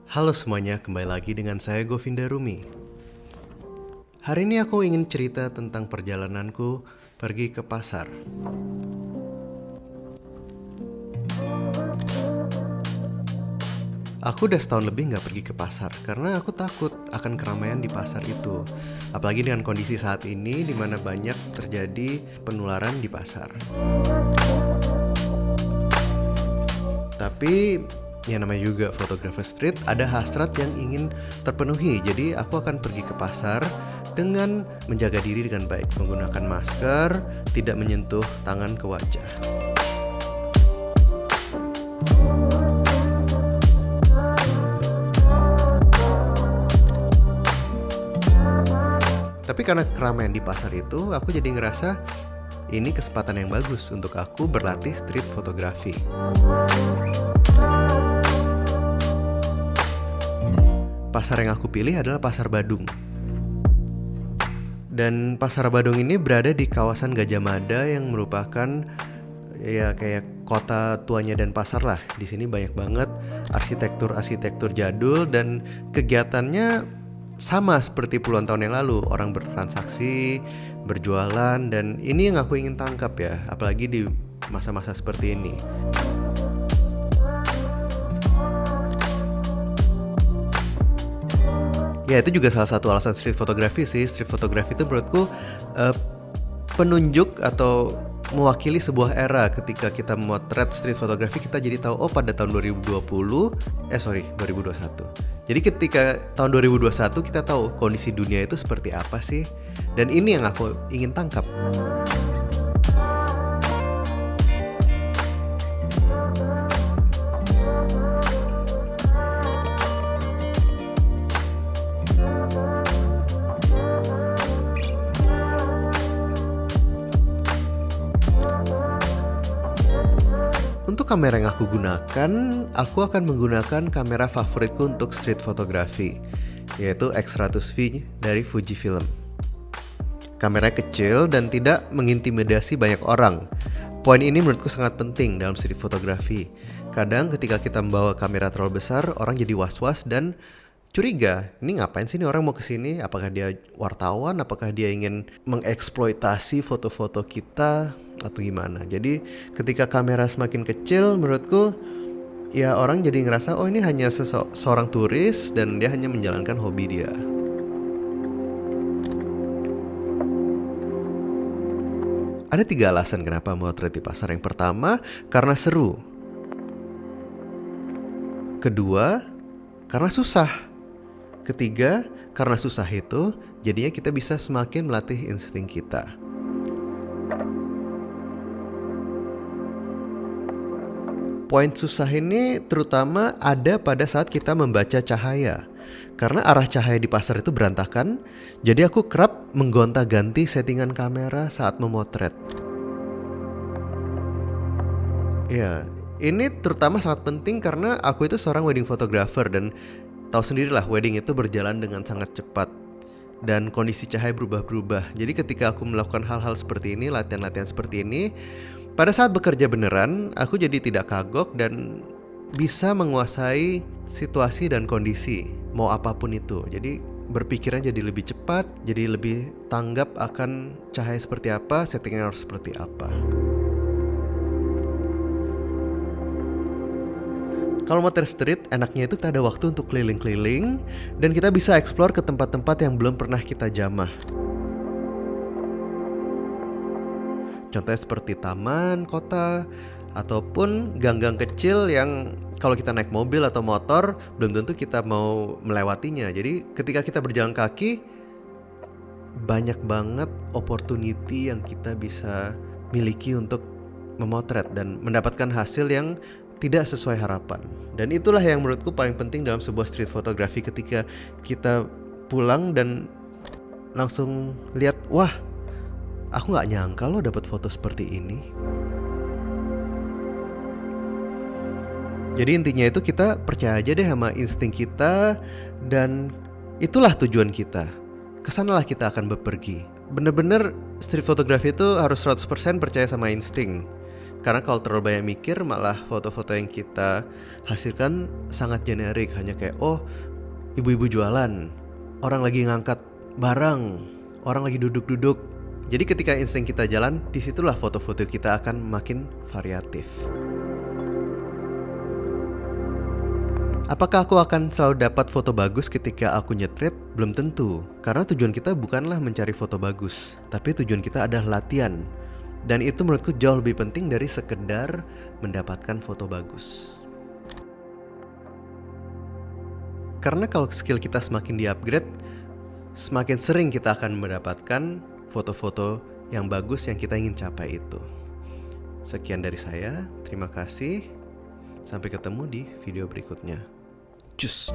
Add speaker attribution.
Speaker 1: Halo semuanya, kembali lagi dengan saya Govinda Rumi. Hari ini aku ingin cerita tentang perjalananku pergi ke pasar. Aku udah setahun lebih gak pergi ke pasar karena aku takut akan keramaian di pasar itu. Apalagi dengan kondisi saat ini di mana banyak terjadi penularan di pasar. Tapi ya namanya juga fotografer street, ada hasrat yang ingin terpenuhi. Jadi aku akan pergi ke pasar dengan menjaga diri dengan baik, menggunakan masker, tidak menyentuh tangan ke wajah. Tapi karena keramaian di pasar itu, aku jadi ngerasa ini kesempatan yang bagus untuk aku berlatih street fotografi. Pasar yang aku pilih adalah Pasar Badung. Dan Pasar Badung ini berada di kawasan Gajah Mada yang merupakan ya kayak kota tuanya Denpasar lah. Di sini banyak banget arsitektur jadul dan kegiatannya sama seperti puluhan tahun yang lalu. Orang bertransaksi, berjualan, dan ini yang aku ingin tangkap ya, apalagi di masa-masa seperti ini. Ya itu juga salah satu alasan street photography sih. Street photography itu menurutku penunjuk atau mewakili sebuah era. Ketika kita memotret street photography, kita jadi tahu oh pada tahun 2021. Jadi ketika tahun 2021 kita tahu kondisi dunia itu seperti apa sih. Dan ini yang aku ingin tangkap. Untuk kamera yang aku gunakan, aku akan menggunakan kamera favoritku untuk street photography, yaitu X100V dari Fujifilm. Kamera kecil dan tidak mengintimidasi banyak orang. Poin ini menurutku sangat penting dalam street photography. Kadang ketika kita membawa kamera terlalu besar, orang jadi was-was dan curiga. Ini ngapain sih nih orang mau kesini? Apakah dia wartawan? Apakah dia ingin mengeksploitasi foto-foto kita? Atau gimana? Jadi ketika kamera semakin kecil, menurutku ya orang jadi ngerasa oh ini hanya seorang turis dan dia hanya menjalankan hobi dia. Ada 3 alasan kenapa motret di pasar. Yang pertama, karena seru. Kedua, karena susah. Ketiga, karena susah itu jadinya kita bisa semakin melatih insting kita. Poin susah ini terutama ada pada saat kita membaca cahaya. Karena arah cahaya di pasar itu berantakan, jadi aku kerap menggonta-ganti settingan kamera saat memotret. Ya, ini terutama sangat penting karena aku itu seorang wedding photographer dan tahu sendirilah wedding itu berjalan dengan sangat cepat dan kondisi cahaya berubah-berubah. Jadi ketika aku melakukan hal-hal seperti ini, latihan-latihan seperti ini, pada saat bekerja beneran, aku jadi tidak kagok dan bisa menguasai situasi dan kondisi, mau apapun itu. Jadi berpikiran jadi lebih cepat, jadi lebih tanggap akan cahaya seperti apa, settingnya harus seperti apa. Kalau motor street, enaknya itu kita ada waktu untuk keliling-keliling dan kita bisa explore ke tempat-tempat yang belum pernah kita jamah. Contohnya seperti taman, kota, ataupun gang-gang kecil yang kalau kita naik mobil atau motor belum tentu kita mau melewatinya. Jadi ketika kita berjalan kaki, banyak banget opportunity yang kita bisa miliki untuk memotret dan mendapatkan hasil yang tidak sesuai harapan. Dan itulah yang menurutku paling penting dalam sebuah street photography, ketika kita pulang dan langsung lihat, wah, aku gak nyangka loh dapat foto seperti ini. Jadi intinya itu kita percaya aja deh sama insting kita dan itulah tujuan kita. Kesanalah kita akan bepergi. Bener-bener street photography itu harus 100% percaya sama insting. Karena kalau terlalu banyak mikir, malah foto-foto yang kita hasilkan sangat generik. Hanya kayak, oh ibu-ibu jualan, orang lagi ngangkat barang, orang lagi duduk-duduk. Jadi ketika insting kita jalan, disitulah foto-foto kita akan makin variatif. Apakah aku akan selalu dapat foto bagus ketika aku nyetrit? Belum tentu, karena tujuan kita bukanlah mencari foto bagus, tapi tujuan kita adalah latihan. Dan itu menurutku jauh lebih penting dari sekedar mendapatkan foto bagus. Karena kalau skill kita semakin di-upgrade, semakin sering kita akan mendapatkan foto-foto yang bagus yang kita ingin capai itu. Sekian dari saya, terima kasih. Sampai ketemu di video berikutnya. Cus.